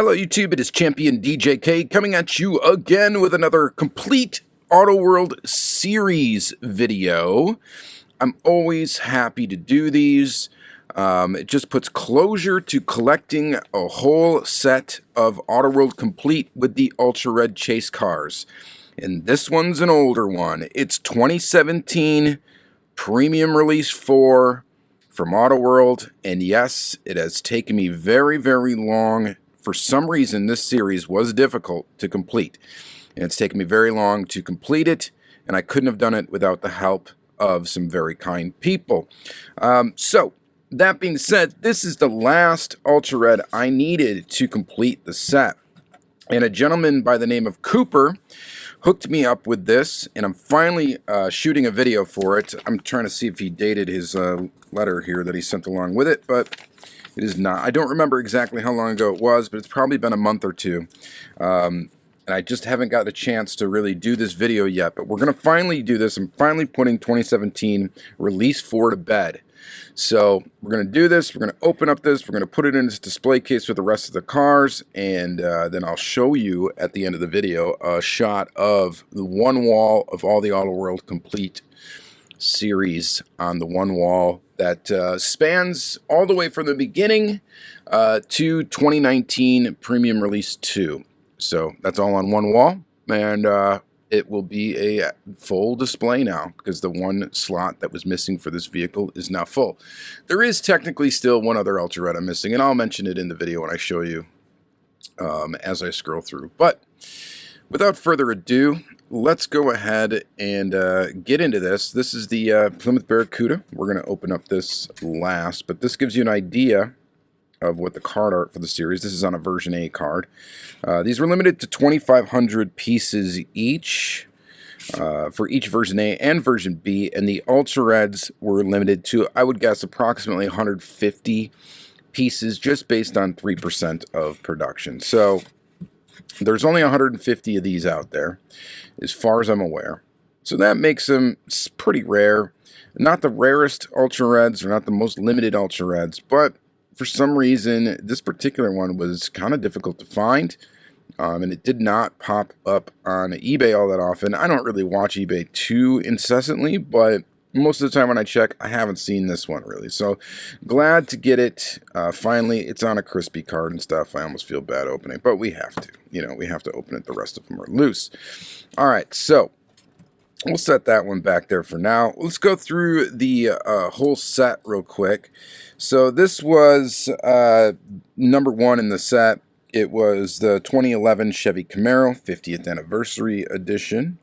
Hello YouTube, it is Championdjk coming at you again with another complete Auto World series video. I'm always happy to do these. It just puts closure to collecting a whole set of Auto World complete with the Ultra Red chase cars. And this one's an older one. It's 2017 Premium Release 4 from Auto World. And yes, it has taken me very, very long. For some reason, this series was difficult to complete, and it's taken me very long to complete it, and I couldn't have done it without the help of some very kind people. So, that being said, this is the last Ultra Red I needed to complete the set, and a gentleman by the name of Cooper hooked me up with this, and I'm finally shooting a video for it. I'm trying to see if he dated his letter here that he sent along with it, but it is not. I don't remember exactly how long ago it was, but it's probably been a month or two. And I just haven't got a chance to really do this video yet, but we're going to finally do this. I'm finally putting 2017 Release 4 to bed. So we're going to do this. We're going to open up this. We're going to put it in this display case with the rest of the cars. And then I'll show you at the end of the video a shot of the one wall of all the Auto World Complete series on the one wall that spans all the way from the beginning to 2019 Premium Release 2. So that's all on one wall, and it will be a full display now because the one slot that was missing for this vehicle is now full. There is technically still one other Ultra Red I'm missing, and I'll mention it in the video when I show you as I scroll through. But without further ado, let's go ahead and get into this. This is the Plymouth Barracuda. We're going to open up this last, but this gives you an idea of what the card art for the series. This is on a version A card. These were limited to 2,500 pieces each for each version A and version B, and the Ultra Reds were limited to, I would guess, approximately 150 pieces just based on 3% of production. So there's only 150 of these out there, as far as I'm aware. So that makes them pretty rare. Not the rarest Ultra Reds, or not the most limited Ultra Reds, but for some reason, this particular one was kind of difficult to find, and it did not pop up on eBay all that often. I don't really watch eBay too incessantly, but most of the time when I check, I haven't seen this one really. So glad to get it. Finally, it's on a crispy card and stuff. I almost feel bad opening, but we have to. You know, we have to open it. The rest of them are loose. All right, so we'll set that one back there for now. Let's go through the whole set real quick. So this was number one in the set. It was the 2011 Chevy Camaro 50th Anniversary Edition.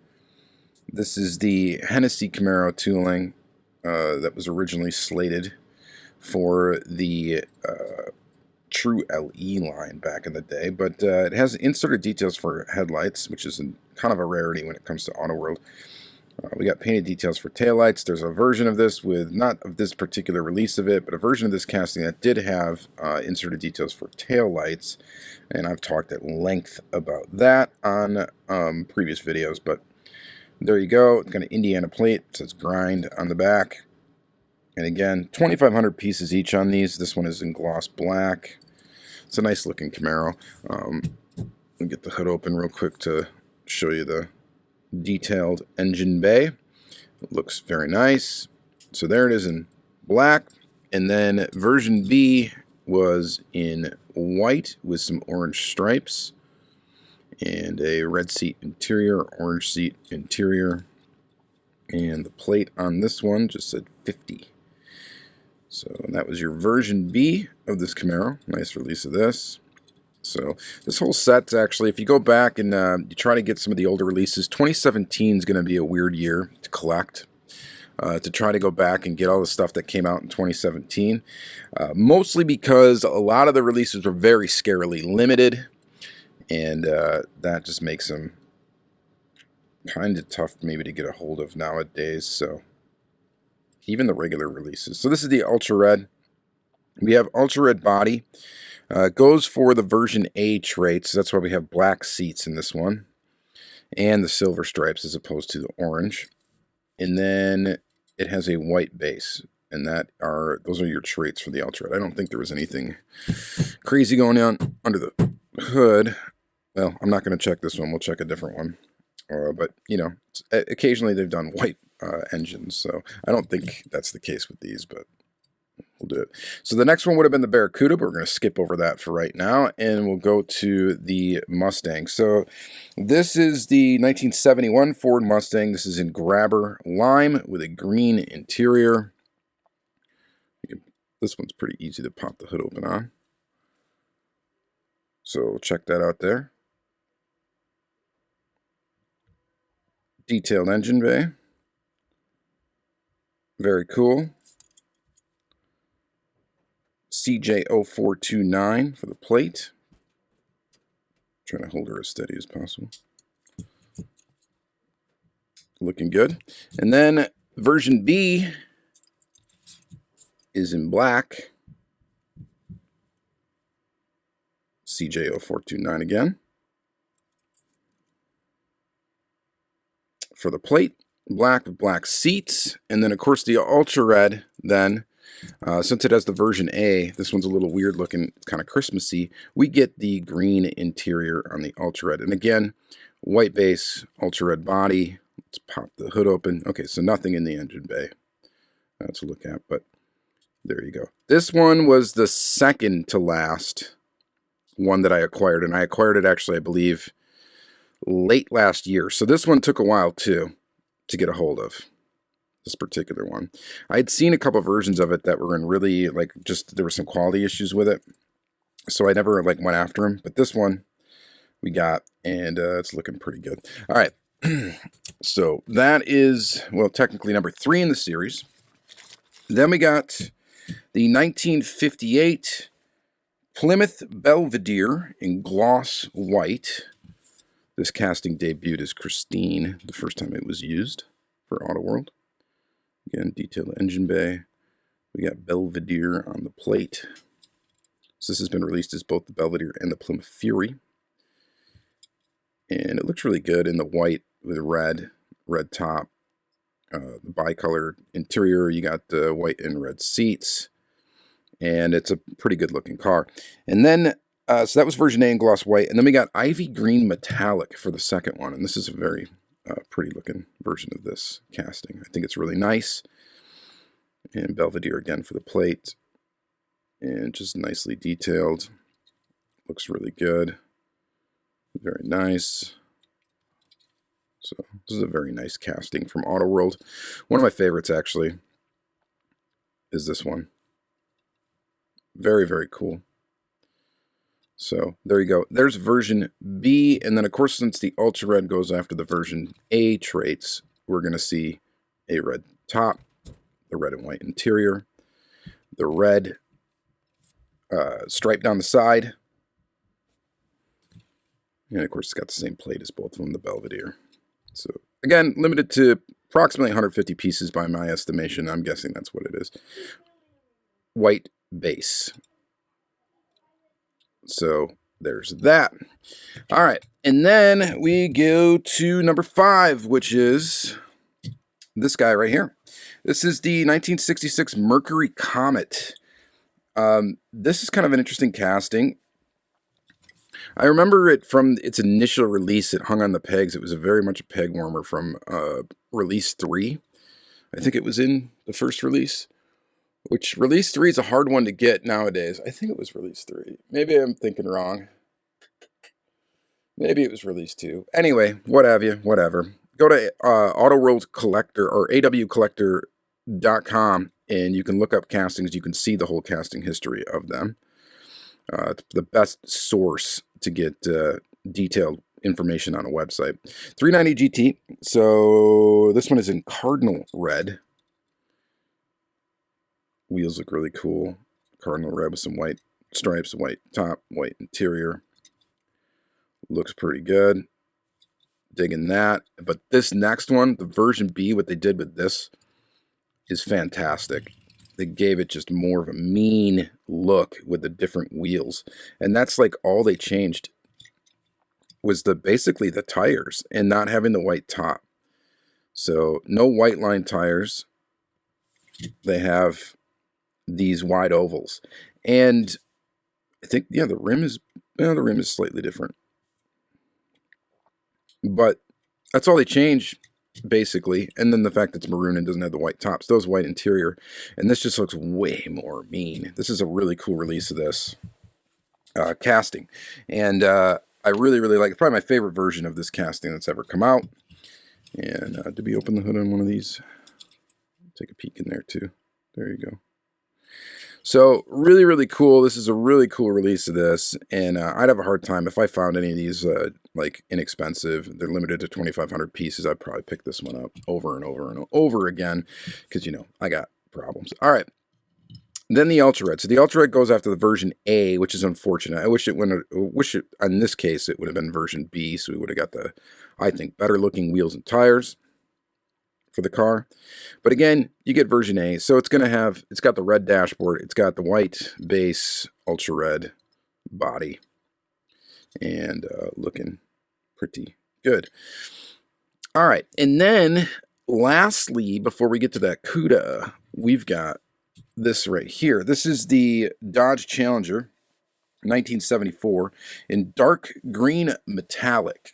This is the Hennessy Camaro tooling that was originally slated for the True LE line back in the day, but it has inserted details for headlights, which is kind of a rarity when it comes to Auto World. We got painted details for taillights. There's a version of this with, not of this particular release of it, but a version of this casting that did have inserted details for taillights, and I've talked at length about that on previous videos, but there you go. It's got an Indiana plate. It says grind on the back. And again, 2,500 pieces each on these. This one is in gloss black. It's a nice looking Camaro. Let me get the hood open real quick to show you the detailed engine bay. It looks very nice. So there it is in black. And then version B was in white with some orange stripes. And a red seat interior, orange seat interior. And the plate on this one just said 50. So that was your version B of this Camaro. Nice release of this. So this whole set's actually, if you go back and you try to get some of the older releases, 2017 is going to be a weird year to collect. To try to go back and get all the stuff that came out in 2017. Mostly because a lot of the releases were very scarily limited. And that just makes them kind of tough maybe to get a hold of nowadays. So even the regular releases. So this is the Ultra Red. We have Ultra Red body. Goes for the version A traits. That's why we have black seats in this one. And the silver stripes as opposed to the orange. And then it has a white base. And those are your traits for the Ultra Red. I don't think there was anything crazy going on under the could, well, I'm not going to check this one. We'll check a different one. But, you know, occasionally they've done white engines, so I don't think that's the case with these, but we'll do it. So the next one would have been the Barracuda, but we're going to skip over that for right now, and we'll go to the Mustang. So this is the 1971 Ford Mustang. This is in Grabber Lime with a green interior. This one's pretty easy to pop the hood open on. So check that out there. Detailed engine bay. Very cool. CJ0429 for the plate. Trying to hold her as steady as possible. Looking good. And then version B is in black. CJ0429 again. For the plate, black with black seats, and then of course the ultra red then, since it has the version A, this one's a little weird looking, kind of Christmassy, we get the green interior on the ultra red. And again, white base, ultra red body. Let's pop the hood open. Okay, so nothing in the engine bay to look at, but there you go. This one was the second to last one that I acquired, and I acquired it actually, I believe, late last year. So this one took a while too to get a hold of, this particular one. I had seen a couple versions of it that were in really, like, just there were some quality issues with it, so I never like went after them. But this one we got, and it's looking pretty good. All right. So that is, well, technically number 3 in the series. Then we got the 1958 Plymouth Belvedere in gloss white. This casting debuted as Christine the first time it was used for Auto World. Again, detailed engine bay. We got Belvedere on the plate. So this has been released as both the Belvedere and the Plymouth Fury. And it looks really good in the white with red top. The bicolor interior, you got the white and red seats. And it's a pretty good looking car. And then so that was version A in gloss white. And then we got Ivy Green Metallic for the second one. And this is a very pretty looking version of this casting. I think it's really nice. And Belvedere again for the plate. And just nicely detailed. Looks really good. Very nice. So this is a very nice casting from Auto World. One of my favorites actually is this one. Very, very cool. So there you go. There's version B. And then, of course, since the Ultra Red goes after the version A traits, we're going to see a red top, the red and white interior, the red stripe down the side. And, of course, it's got the same plate as both of them, the Belvedere. So, again, limited to approximately 150 pieces by my estimation. I'm guessing that's what it is. White base. So there's that. All right. And then we go to number 5, which is this guy right here. This is the 1966 Mercury Comet. This is kind of an interesting casting. I remember it from its initial release. It hung on the pegs. It was very much a peg warmer from release 3. I think it was in the first release. Which release 3 is a hard one to get nowadays. I think it was release 3. Maybe I'm thinking wrong. Maybe it was release 2. Anyway, what have you, whatever. Go to Auto World Collector or awcollector.com and you can look up castings. You can see the whole casting history of them. It's the best source to get detailed information on a website. 390 GT. So this one is in Cardinal Red. Wheels look really cool. Cardinal red with some white stripes, white top, white interior. Looks pretty good. Digging that. But this next one, the version B, what they did with this is fantastic. They gave it just more of a mean look with the different wheels. And that's like all they changed was basically the tires and not having the white top. So no white line tires. They have these wide ovals. And I think, yeah, the rim is Well, the rim is slightly different. But that's all they change, basically. And then the fact that it's maroon and doesn't have the white tops. Those white interior. And this just looks way more mean. This is a really cool release of this casting. And I really, really like it. Probably my favorite version of this casting that's ever come out. And did we open the hood on one of these? Take a peek in there too. There you go. So really, really cool. This is a really cool release of this, and I'd have a hard time if I found any of these like inexpensive. They're limited to 2,500 pieces. I'd probably pick this one up over and over and over again because, you know, I got problems. All right. Then the Ultra Red. So the Ultra Red goes after the version A, which is unfortunate. I wish it in this case it would have been version B, so we would have got the, I think, better looking wheels and tires for the car. But again, you get version A, so it's got the red dashboard, it's got the white base, ultra red body, and looking pretty good. All right, and then lastly, before we get to that CUDA, we've got this right here. This is the Dodge Challenger 1974 in dark green metallic.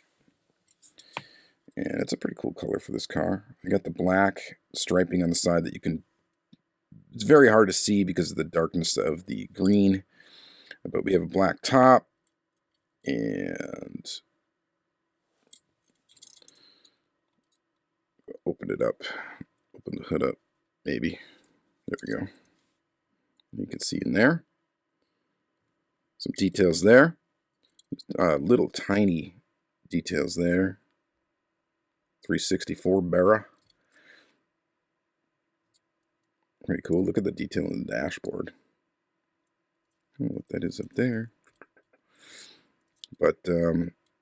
And it's a pretty cool color for this car. I got the black striping on the side that you can... It's very hard to see because of the darkness of the green. But we have a black top. And... open it up. Open the hood up, maybe. There we go. You can see in there. Some details there. Little tiny details there. 364 Barra. Pretty cool. Look at the detail in the dashboard. I don't know what that is up there. But,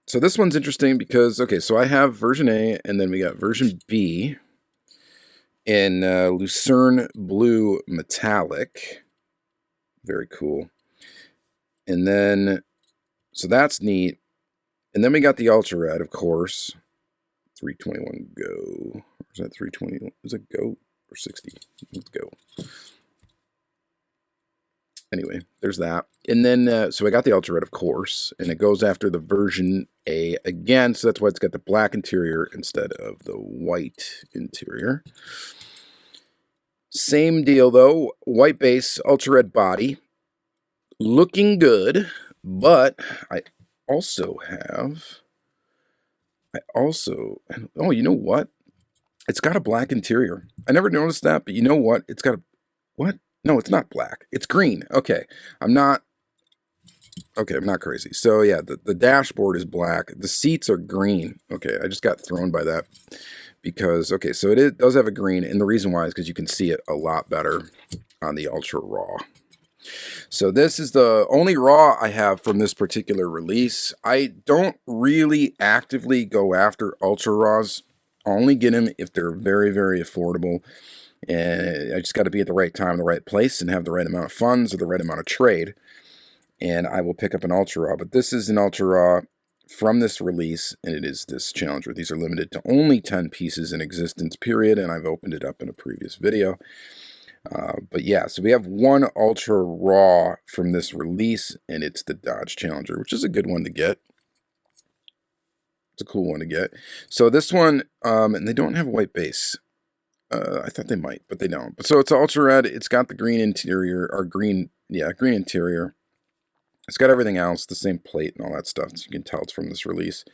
so this one's interesting because, okay, so I have version A, and then we got version B in Lucerne Blue Metallic. Very cool. And then, so that's neat. And then we got the Ultra Red, of course. 321 Go. Or is that 320? Is it Go or 60? Let's go. Anyway, there's that. And then, so I got the Ultra Red, of course, and it goes after the version A again. So that's why it's got the black interior instead of the white interior. Same deal, though. White base, Ultra Red body. Looking good, but I also have... oh, you know what? It's got a black interior. I never noticed that, but you know what? It's got a, what? No, it's not black. It's green. Okay. I'm not crazy. So yeah, the dashboard is black. The seats are green. Okay. I just got thrown by that because, okay, so it does have a green, and the reason why is because you can see it a lot better on the Ultra Raw. So this is the only Raw I have from this particular release. I don't really actively go after Ultra Raws. I only get them if they're very, very affordable. And I just got to be at the right time, the right place, and have the right amount of funds or the right amount of trade. And I will pick up an Ultra Raw. But this is an Ultra Raw from this release, and it is this Challenger. These are limited to only 10 pieces in existence, period. And I've opened it up in a previous video. But yeah, so we have one Ultra Raw from this release, and it's the Dodge Challenger, which is a good one to get. It's a cool one to get. So this one, and they don't have a white base. I thought they might, but they don't. But so it's Ultra Red. It's got the green interior, or green interior. It's got everything else, the same plate and all that stuff. So you can tell it's from this release.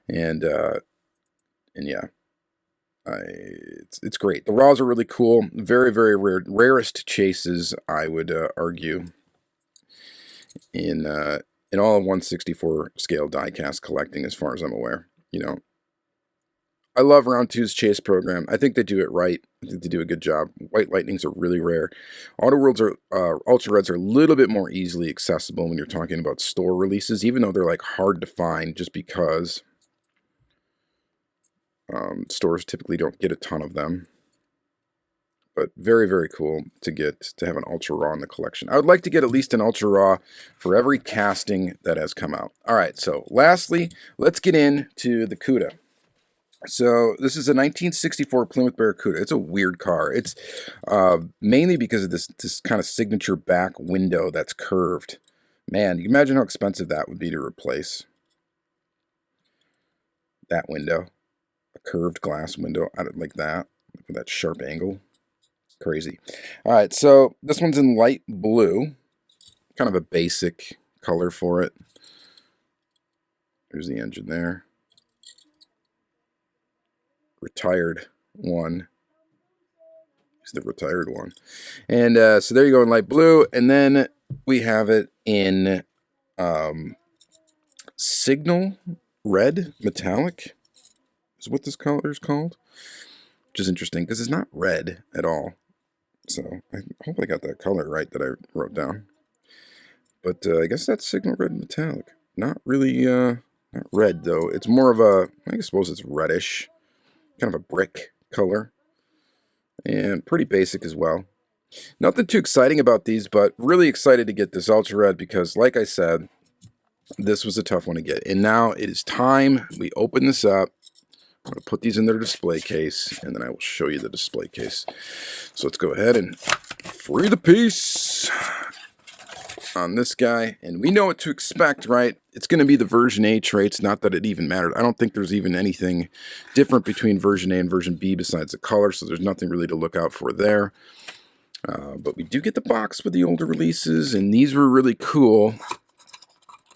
And yeah. It's great. The Raws are really cool. Very, very rare. Rarest chases, I would argue, in all of 1/64 scale diecast collecting, as far as I'm aware. You know, I love Round 2's chase program. I think they do it right. I think they do a good job. White Lightnings are really rare. Auto Worlds Ultra Reds are a little bit more easily accessible when you're talking about store releases, even though they're like hard to find, just because stores typically don't get a ton of them. But very, very cool to have an Ultra Raw in the collection. I would like to get at least an Ultra Raw for every casting that has come out. All right, so lastly, let's get into the CUDA. So this is a 1964 Plymouth Barracuda. It's a weird car. It's mainly because of this kind of signature back window that's curved. Man, you can imagine how expensive that would be to replace that window. A curved glass window out of like that, with that sharp angle. Crazy. All right, so this one's in light blue. Kind of a basic color for it. There's the engine there. Retired one. It's the retired one. And so there you go in light blue. And then we have it in signal red metallic is what this color is called. Which is interesting because it's not red at all. So I hope I got that color right that I wrote down. But I guess that's signal red metallic. Not really, not red though. It's more of a, I suppose it's reddish. Kind of a brick color. And pretty basic as well. Nothing too exciting about these, but really excited to get this Ultra Red because, like I said, this was a tough one to get. And now it is time. We open this up. I'm going to put these in their display case, and then I will show you the display case. So let's go ahead and free the piece on this guy. And we know what to expect, right? It's going to be the version A traits, not that it even mattered. I don't think there's even anything different between version A and version B besides the color, so there's nothing really to look out for there. But we do get the box with the older releases, and these were really cool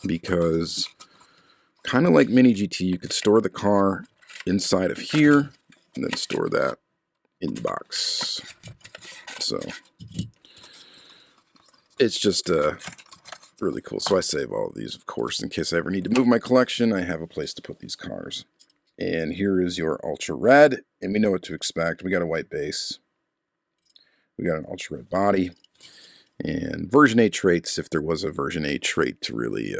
because kind of like Mini GT, you could store the car inside of here and then store that in the box. So it's just really cool. So I save all of these, of course, in case I ever need to move my collection. I have a place to put these cars. And here is your Ultra Red, and we know what to expect. We got a white base. We got an Ultra Red body. And version A traits, if there was a version A trait to really,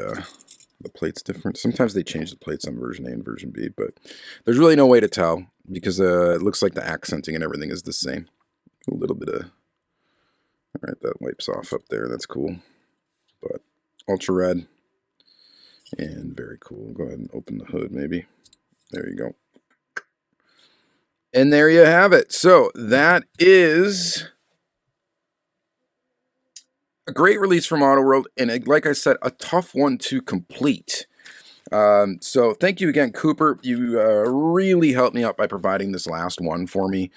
the plate's different. Sometimes they change the plates on version A and version B, but there's really no way to tell because it looks like the accenting and everything is the same. A little bit of, all right, that wipes off up there. That's cool. But Ultra Red, and very cool. Go ahead and open the hood maybe. There you go. And there you have it. So that is a great release from Auto World, and like I said, a tough one to complete. So thank you again, Cooper. You really helped me out by providing this last one for me.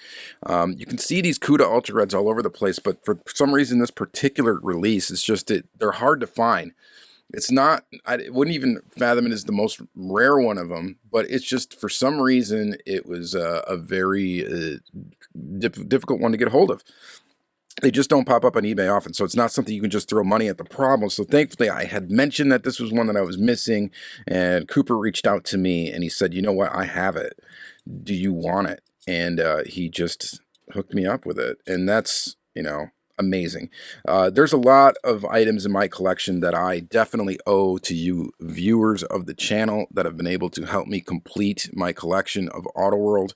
You can see these CUDA Ultra Reds all over the place, but for some reason, this particular release, it's just, they're hard to find. It's not, I wouldn't even fathom it as the most rare one of them, but it's just, for some reason, it was a very difficult one to get a hold of. They just don't pop up on eBay often, so it's not something you can just throw money at the problem. So thankfully, I had mentioned that this was one that I was missing, and Cooper reached out to me, and he said, you know what, I have it. Do you want it? And he just hooked me up with it, and that's, you know, amazing. There's a lot of items in my collection that I definitely owe to you viewers of the channel that have been able to help me complete my collection of Auto World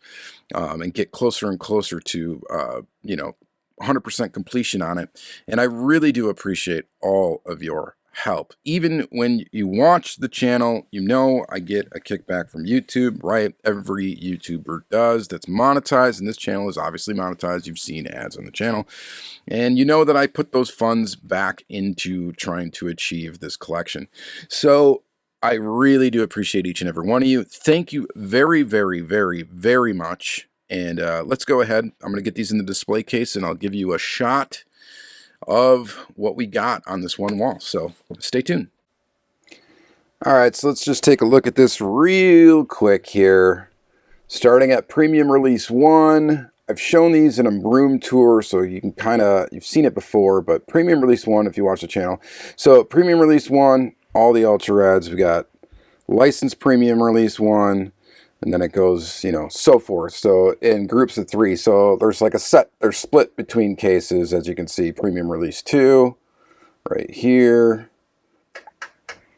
and get closer and closer to, you know, 100% completion on it, and I really do appreciate all of your help. Even when you watch the channel, you know I get a kickback from YouTube, right? Every YouTuber does that's monetized, and this channel is obviously monetized. You've seen ads on the channel, and you know that I put those funds back into trying to achieve this collection. So I really do appreciate each and every one of you. Thank you very, very, very, very much. And let's go ahead. I'm going to get these in the display case, and I'll give you a shot of what we got on this one wall. So stay tuned. All right, so let's just take a look at this real quick here. Starting at Premium Release 1. I've shown these in a room tour, so you can kind of, you've seen it before, but Premium Release 1 if you watch the channel. So Premium Release 1, all the Ultra Reds. We got Licensed Premium Release 1. And then it goes, you know, so forth. So in groups of 3. So there's like a set, they're split between cases, as you can see. Premium Release 2, right here.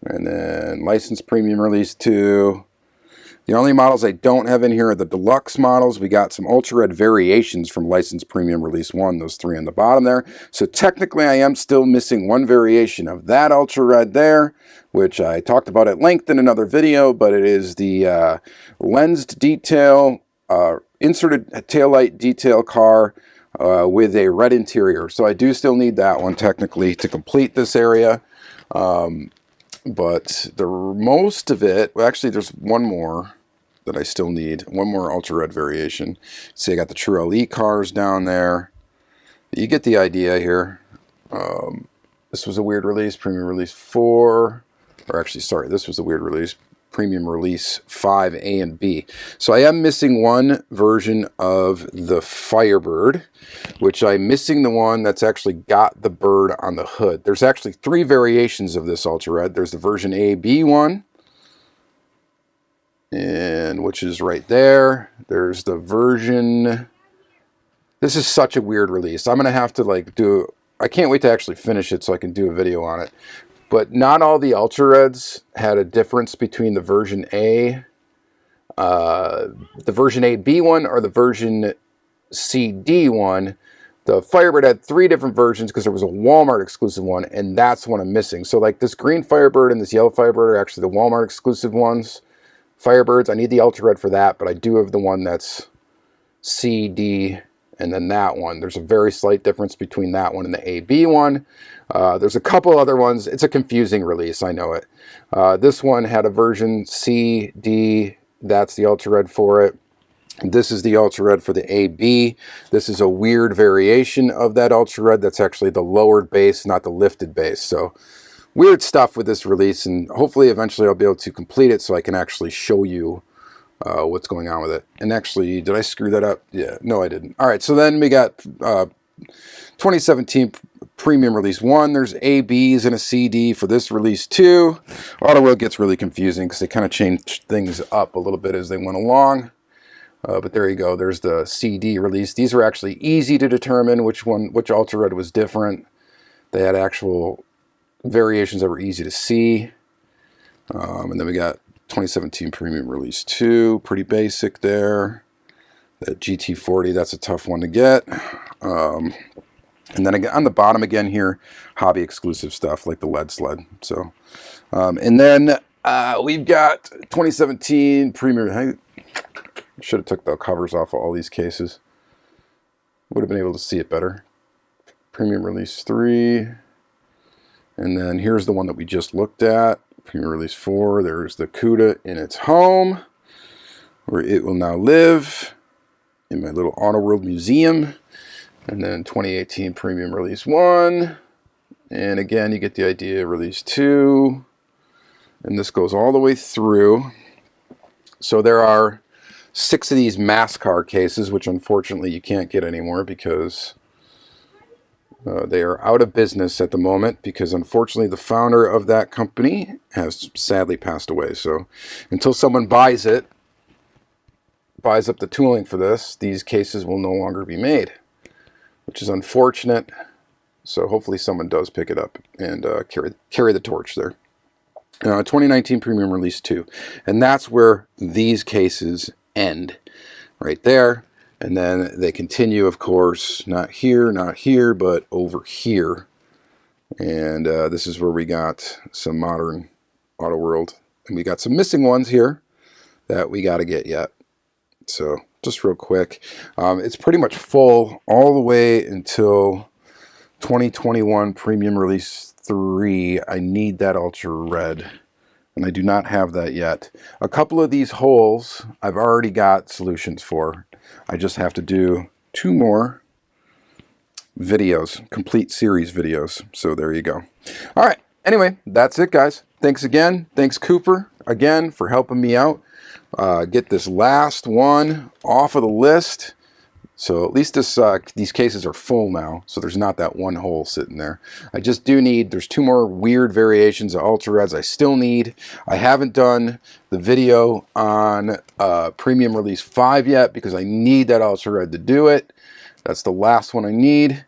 And then Licensed Premium Release 2. The only models I don't have in here are the deluxe models. We got some Ultra Red variations from Licensed Premium Release 1, those 3 on the bottom there. So technically I am still missing one variation of that Ultra Red there, which I talked about at length in another video, but it is the lensed detail, inserted taillight detail car with a red interior. So I do still need that one technically to complete this area. But most of it, well, actually, there's one more that I still need. One more Ultra Red variation. See, I got the True Elite cars down there. You get the idea here. This was a weird release, Premium Release 4. Or actually, sorry, this was a weird release. Premium Release 5 A and B. So I am missing one version of the Firebird, which I'm missing the one that's actually got the bird on the hood. There's actually 3 variations of this Ultra Red. There's the version A-B one, and which is right there. There's the version... This is such a weird release. I'm going to have to like do... I can't wait to actually finish it so I can do a video on it. But not all the Ultra Reds had a difference between the version A, the version A-B one, or the version C-D one. The Firebird had 3 different versions because there was a Walmart exclusive one, and that's one I'm missing. So like this green Firebird and this yellow Firebird are actually the Walmart exclusive ones. Firebirds, I need the Ultra Red for that, but I do have the one that's C-D, and then that one. There's a very slight difference between that one and the A-B one. There's a couple other ones. It's a confusing release, I know it. This one had a version C-D. That's the Ultra Red for it. This is the Ultra Red for the A-B. This is a weird variation of that Ultra Red. That's actually the lowered base, not the lifted base. So weird stuff with this release, and hopefully eventually I'll be able to complete it so I can actually show you what's going on with it. And actually, did I screw that up? Yeah, no I didn't. All right, so then we got 2017 Premium Release 1. There's A, B's, and a CD for this release 2. Auto World gets really confusing because they kind of changed things up a little bit as they went along. But there you go. There's the CD release. These were actually easy to determine which Ultra Red was different. They had actual variations that were easy to see. And then we got 2017 Premium Release 2. Pretty basic there. That GT40, that's a tough one to get. And then on the bottom again here, hobby exclusive stuff like the LED sled. So, and then we've got 2017 Premium. I should have took the covers off of all these cases. Would have been able to see it better. Premium Release 3. And then here's the one that we just looked at. Premium Release 4. There's the CUDA in its home, where it will now live in my little Auto World museum. And then 2018 Premium Release 1. And again, you get the idea, Release 2. And this goes all the way through. So there are 6 of these MassCar cases, which unfortunately you can't get anymore because they are out of business at the moment, because unfortunately the founder of that company has sadly passed away. So until someone buys it, buys up the tooling for this, these cases will no longer be made, which is unfortunate. So hopefully someone does pick it up and carry the torch there. 2019 Premium Release 2. And that's where these cases end. Right there. And then they continue, of course, not here, but over here. And this is where we got some modern Auto World. And we got some missing ones here that we got to get yet. So just real quick, it's pretty much full all the way until 2021 Premium Release 3. I need that Ultra Red, and I do not have that yet. A couple of these holes I've already got solutions for. I just have to do 2 more videos, complete series videos. So there you go. All right. Anyway, that's it, guys. Thanks again. Thanks, Cooper, again, for helping me out. Get this last one off of the list. So at least these cases are full now, so there's not that one hole sitting there. I just do need, there's 2 more weird variations of Ultra Reds I still need. I haven't done the video on Premium Release 5 yet because I need that Ultra Red to do it. That's the last one I need.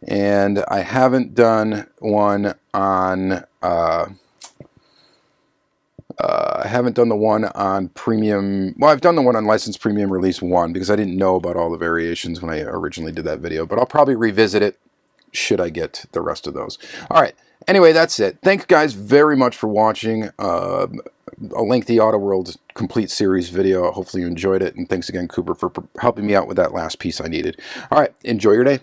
And I haven't done one on... I haven't done the one on Premium... Well, I've done the one on Licensed Premium Release 1 because I didn't know about all the variations when I originally did that video. But I'll probably revisit it should I get the rest of those. All right. Anyway, that's it. Thanks, guys, very much for watching a lengthy Auto World complete series video. Hopefully you enjoyed it. And thanks again, Cooper, for helping me out with that last piece I needed. All right. Enjoy your day.